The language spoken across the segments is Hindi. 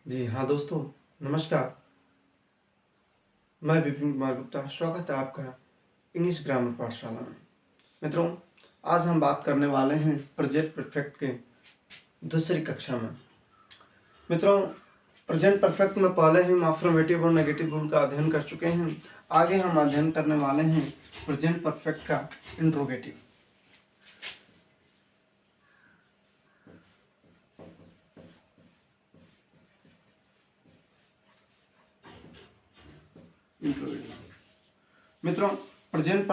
जी हाँ दोस्तों, नमस्कार। मैं विपिन कुमार गुप्ता, स्वागत है आपका इंग्लिश ग्रामर पाठशाला में। मित्रों, आज हम बात करने वाले हैं प्रेजेंट परफेक्ट के दूसरी कक्षा में। मित्रों, प्रेजेंट परफेक्ट में पहले ही हम अफर्मेटिव और नेगेटिव रूल का अध्ययन कर चुके हैं। आगे हम अध्ययन करने वाले हैं प्रेजेंट परफेक्ट का इंट्रोगेटिव। मित्रों, प्रेजेंट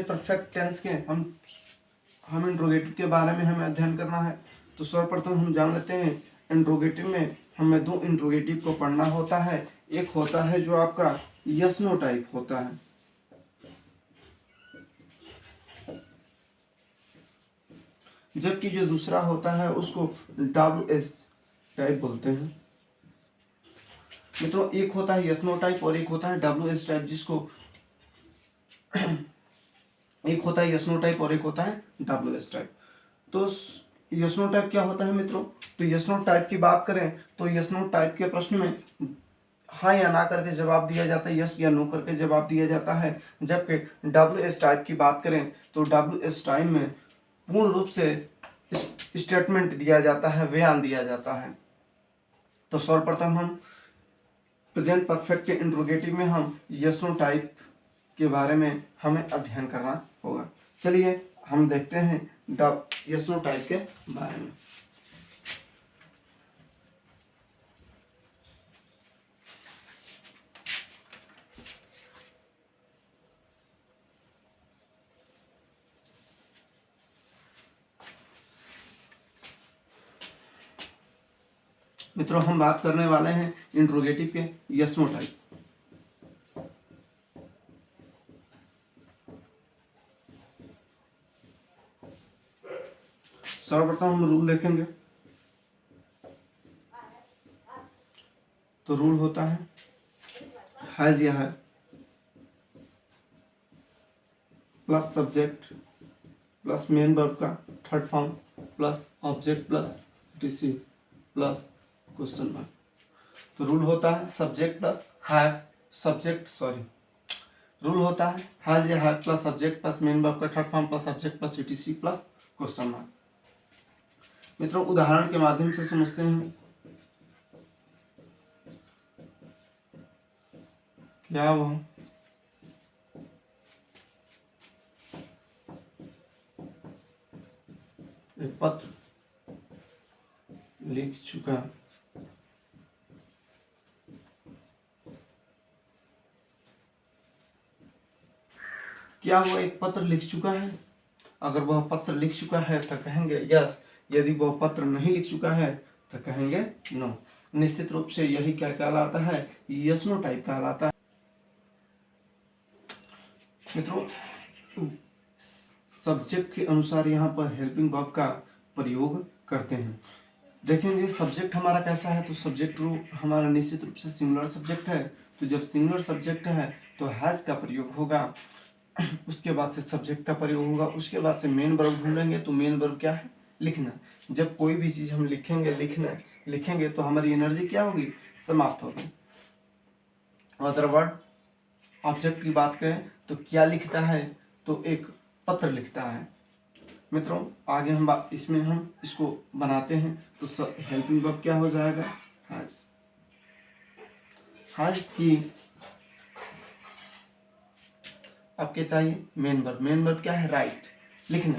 परफेक्ट टेंस के हम इंट्रोगेटिव के बारे में हमें अध्ययन करना है। तो सर्वप्रथम हम जान लेते हैं इंट्रोगेटिव में हमें दो इंट्रोगेटिव को पढ़ना होता है। एक होता है जो आपका यस नो टाइप होता है, जबकि जो दूसरा होता है उसको WS टाइप बोलते हैं। मित्रों, एक होता है यस नो टाइप और एक होता है WS टाइप, जिसको एक होता है यस नो टाइप और एक होता है WS टाइप। तो यस नो टाइप क्या होता है मित्रों? तो यस नो टाइप की बात करें तो यस नो टाइप के प्रश्न में हाँ या ना करके जवाब दिया जाता है, यस या नो करके जवाब दिया जाता है। जबकि WS टाइप की बात करें तो WS टाइप में पूर्ण रूप से स्टेटमेंट दिया जाता है, बयान दिया जाता है। तो सर्वप्रथम हम प्रेजेंट परफेक्ट के इंट्रोगेटिव में हम यस नो टाइप के बारे में हमें अध्ययन करना होगा। चलिए हम देखते हैं यस नो टाइप के बारे में। मित्रों, हम बात करने वाले हैं इंट्रोगेटिव के यस नो टाइप। सर्वप्रथम हम रूल देखेंगे। तो रूल होता है हैज या है plus subject plus main verb का third form plus object plus etc plus question mark. तो रूल होता है सब्जेक्ट प्लस हैव रूल होता है हैज या have plus subject plus main verb का third form plus subject plus etc plus question mark. मित्रों, उदाहरण के माध्यम से समझते हैं। क्या वो एक पत्र लिख चुका क्या वो एक पत्र लिख चुका है? अगर वह पत्र लिख चुका है तो कहेंगे यस, यदि वह पत्र नहीं लिख चुका है तो कहेंगे नो। निश्चित रूप से यही क्या कहलाता है? यस नो टाइप कहलाता है। मित्रों, सब्जेक्ट के अनुसार यहाँ पर हेल्पिंग वर्ब का प्रयोग करते हैं। देखेंगे सब्जेक्ट हमारा कैसा है। तो सब्जेक्ट रूप हमारा निश्चित रूप से सिंगुलर सब्जेक्ट है। तो जब सिंगुलर सब्जेक्ट है तो हैज का प्रयोग होगा, उसके बाद से सब्जेक्ट का प्रयोग होगा, उसके बाद से मेन वर्ब ढूंढेंगे। तो मेन वर्ब क्या है? लिखना। जब कोई भी चीज हम लिखेंगे तो हमारी एनर्जी क्या होगी? समाप्त होगी। अदर वर्ड ऑब्जेक्ट की बात करें तो क्या लिखता है? तो एक पत्र लिखता है। मित्रों, आगे हम इसको बनाते हैं। तो हेल्पिंग वर्ब क्या हो जाएगा? हैज की आपके चाहिए मेन वर्ब क्या है? राइट, लिखना।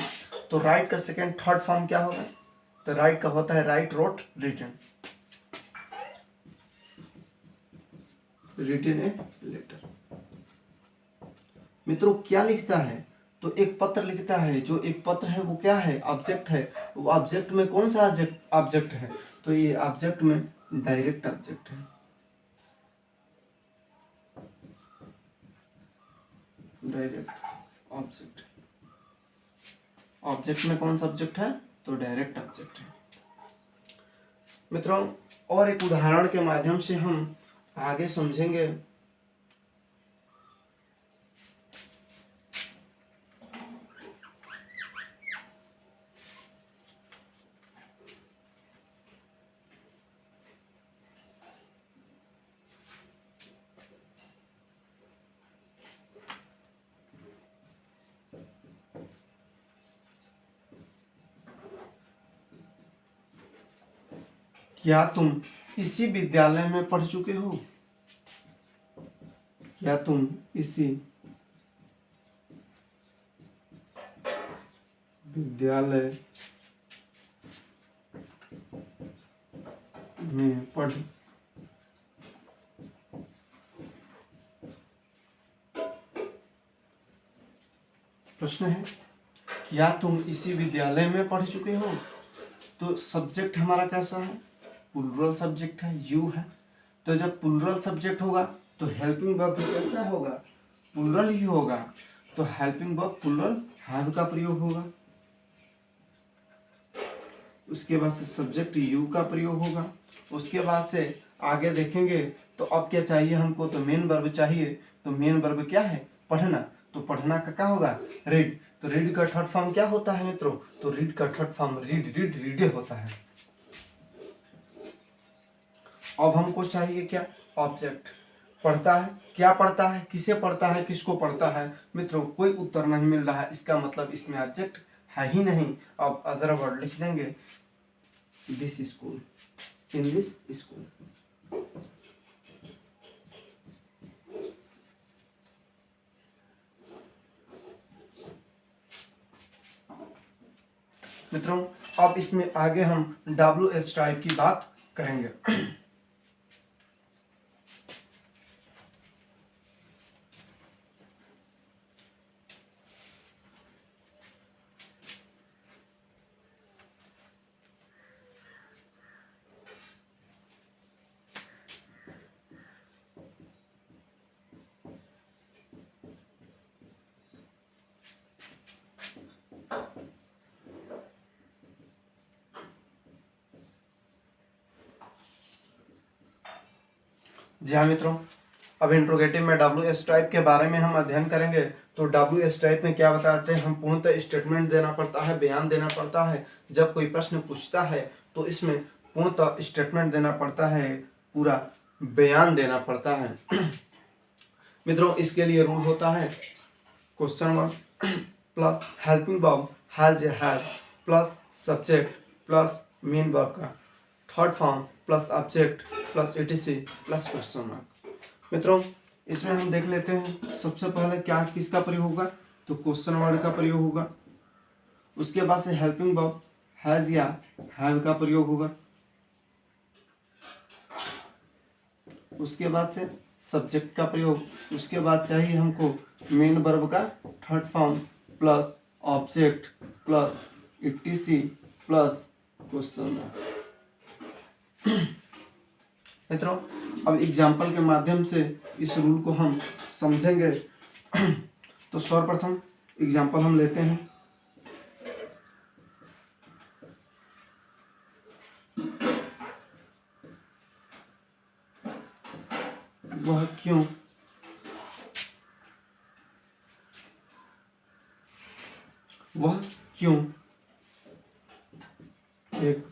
तो राइट का सेकेंड थर्ड फॉर्म क्या होगा? तो राइट का होता है write, wrote, written a letter. मित्रों, क्या लिखता है? तो एक पत्र लिखता है। जो एक पत्र है वो क्या है? ऑब्जेक्ट है। वो ऑब्जेक्ट में कौन सा ऑब्जेक्ट है? तो ये ऑब्जेक्ट में डायरेक्ट ऑब्जेक्ट है। Direct object. ऑब्जेक्ट में कौन सा ऑब्जेक्ट है? तो डायरेक्ट ऑब्जेक्ट है। मित्रों, और एक उदाहरण के माध्यम से हम आगे समझेंगे। क्या तुम इसी विद्यालय में पढ़ चुके हो? क्या तुम इसी विद्यालय में पढ़ प्रश्न है क्या तुम इसी विद्यालय में पढ़ चुके हो? तो सब्जेक्ट हमारा कैसा है? प्लूरल सब्जेक्ट है, यू है। तो जब प्लूरल सब्जेक्ट होगा तो हेल्पिंग वर्ब भी कैसा होगा? प्लूरल ही होगा। तो हेल्पिंग वर्ब प्लूरल हैव का प्रयोग होगा। उसके बाद से सब्जेक्ट यू का प्रयोग होगा। उसके बाद से आगे देखेंगे तो अब क्या चाहिए हमको? तो मेन वर्ब चाहिए। तो मेन वर्ब क्या है? पढ़ना। तो पढ़ना का क्या होगा? रीड। तो रीड का थर्ड फॉर्म क्या होता है मित्रों? तो रीड का थर्ड फॉर्म रीडे होता है। अब हमको चाहिए क्या? ऑब्जेक्ट। पढ़ता है, क्या पढ़ता है, किसे पढ़ता है, किसको पढ़ता है? मित्रों कोई उत्तर नहीं मिल रहा है, इसका मतलब इसमें ऑब्जेक्ट है ही नहीं। अब अदर वर्ड लिख देंगे, this school, in this school. मित्रों अब इसमें आगे हम WH टाइप की बात करेंगे। जी हाँ मित्रों, अब इंट्रोगेटिव में WH टाइप के बारे में हम अध्ययन करेंगे। तो WH टाइप में क्या बताते हैं? हम पूर्णतः स्टेटमेंट देना पड़ता है, बयान देना पड़ता है। जब कोई प्रश्न पूछता है तो इसमें पूर्णतः स्टेटमेंट देना पड़ता है, पूरा बयान देना पड़ता है। मित्रों इसके लिए रूल होता है question word plus helping verb has या have plus subject plus main verb का third form plus object plus etc plus question mark. मित्रों इसमें हम देख लेते हैं सबसे पहले क्या किसका प्रयोग होगा? तो क्वेश्चन वर्ड का प्रयोग होगा। उसके बाद से हेल्पिंग वर्ब हैज या हैव का प्रयोग होगा। उसके बाद से सब्जेक्ट का प्रयोग। उसके बाद चाहिए हमको मेन वर्ब का third form plus object plus etc plus question mark. मित्रों अब एग्जाम्पल के माध्यम से इस रूल को हम समझेंगे। तो सर्वप्रथम एग्जाम्पल हम लेते हैं। वह क्यों एक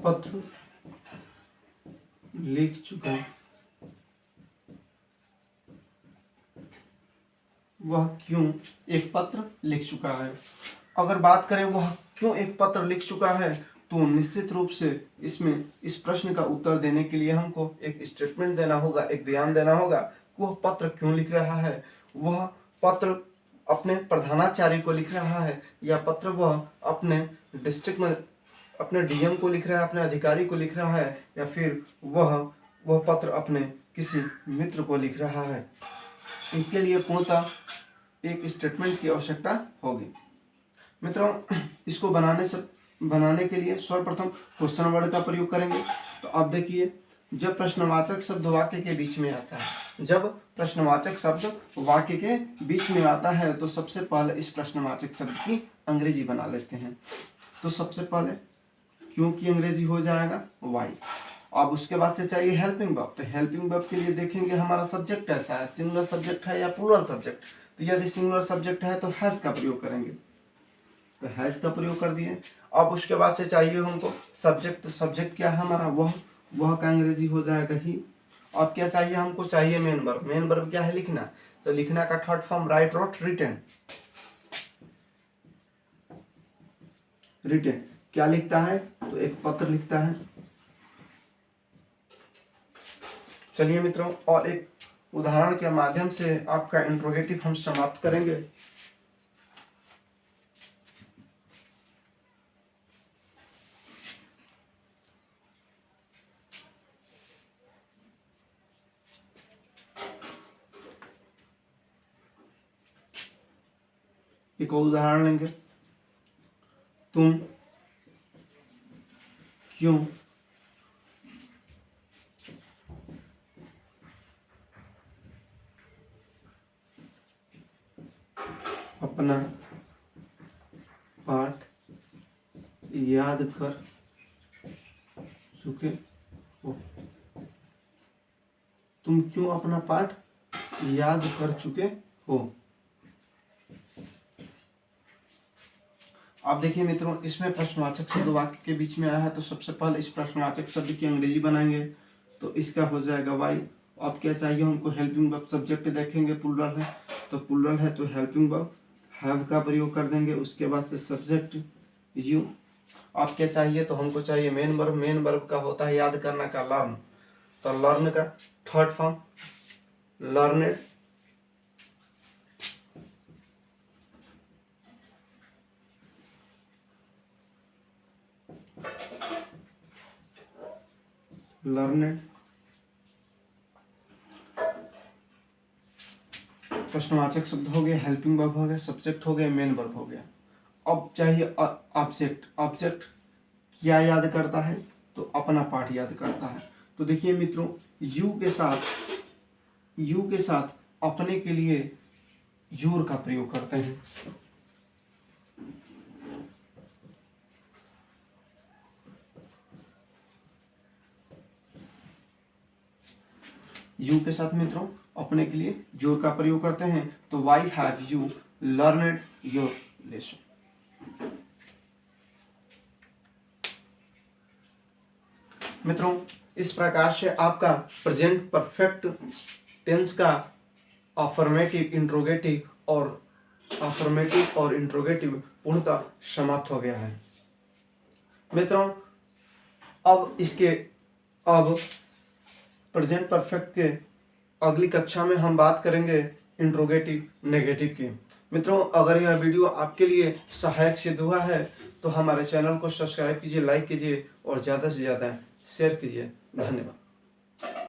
पत्र लिख चुका है? वह क्यों एक पत्र लिख चुका है? अगर बात करें वह क्यों एक पत्र लिख चुका है, तो निश्चित रूप से इसमें इस प्रश्न का उत्तर देने के लिए हमको एक स्टेटमेंट देना होगा, एक बयान देना होगा। वह पत्र क्यों लिख रहा है? वह पत्र अपने प्रधानाचार्य को लिख रहा है, या पत्र वह अपने डिस्ट्रिक्ट में अपने DM को लिख रहा है, अपने अधिकारी को लिख रहा है, या फिर वह पत्र अपने किसी मित्र को लिख रहा है? इसके लिए पूर्णतः एक स्टेटमेंट की आवश्यकता होगी। मित्रों इसको बनाने के लिए सर्वप्रथम क्वेश्चन वर्ड का प्रयोग करेंगे। तो आप देखिए जब प्रश्नवाचक शब्द वाक्य के बीच में आता है, जब प्रश्नवाचक शब्द वाक्य के बीच में आता है तो सबसे पहले इस प्रश्नवाचक शब्द की अंग्रेजी बना लेते हैं। तो सबसे पहले क्यों की अंग्रेजी हो जाएगा वाई। अब उसके बाद से चाहिए हेल्पिंग वर्ब। तो हेल्पिंग वर्ब के लिए देखेंगे हमारा सब्जेक्ट कैसा है, सिंगुलर सब्जेक्ट है या प्लूरल सब्जेक्ट। तो यदि सिंगुलर सब्जेक्ट है तो हैज का प्रयोग करेंगे। तो हैज का प्रयोग कर दिए। अब उसके बाद से चाहिए हमको सब्जेक्ट। तो सब्जेक्ट क्या है हमारा? वह का अंग्रेजी हो जाएगा ही। अब क्या चाहिए हमको? चाहिए मेन वर्ब। मेन वर्ब क्या है? लिखना। तो लिखना का third form write, wrote, written. Written क्या लिखता है? तो एक पत्र लिखता है। चलिए मित्रों, और एक उदाहरण के माध्यम से आपका इंट्रोगेटिव हम समाप्त करेंगे। एक और उदाहरण लेंगे। तुम क्यों अपना पाठ याद कर चुके हो? तुम क्यों अपना पाठ याद कर चुके हो? आप देखिए मित्रों, इसमें प्रश्नवाचक शब्द वाक्य के बीच में आया है, तो सबसे पहले इस प्रश्नवाचक शब्द की अंग्रेजी बनाएंगे, तो इसका हो जाएगा वाई। अब क्या चाहिए हमको? Helping verb. सब्जेक्ट देखेंगे प्लूरल है, तो प्लूरल है तो हेल्पिंग वर्ब हैव का प्रयोग कर देंगे। उसके बाद से सब्जेक्ट यू। अब क्या चाहिए? तो हमको चाहिए मेन वर्ब। मेन वर्ब का होता है याद करना का लर्न, तो लर्न का थर्ड फॉर्म लर्नेड। लर्नेड प्रश्नवाचक शब्द हो गया, हेल्पिंग वर्ब हो गया, सब्जेक्ट हो गया, मेन वर्ब हो गया। अब चाहिए ऑब्जेक्ट। ऑब्जेक्ट क्या याद करता है? तो अपना पाठ याद करता है। तो देखिए मित्रों, यू के साथ अपने के लिए योर का प्रयोग करते हैं। यू के साथ मित्रों अपने के लिए योर का प्रयोग करते हैं, तो why have you learned your lesson. मित्रों, इस प्रकार से आपका प्रेजेंट परफेक्ट टेंस का अफर्मेटिव इंट्रोगेटिव पूर्णतः समाप्त हो गया है। मित्रों, अब प्रेजेंट परफेक्ट के अगली कक्षा में हम बात करेंगे इंट्रोगेटिव नेगेटिव की। मित्रों, अगर यह वीडियो आपके लिए सहायक सिद्ध हुआ है तो हमारे चैनल को सब्सक्राइब कीजिए, लाइक कीजिए और ज़्यादा से ज़्यादा शेयर कीजिए। धन्यवाद।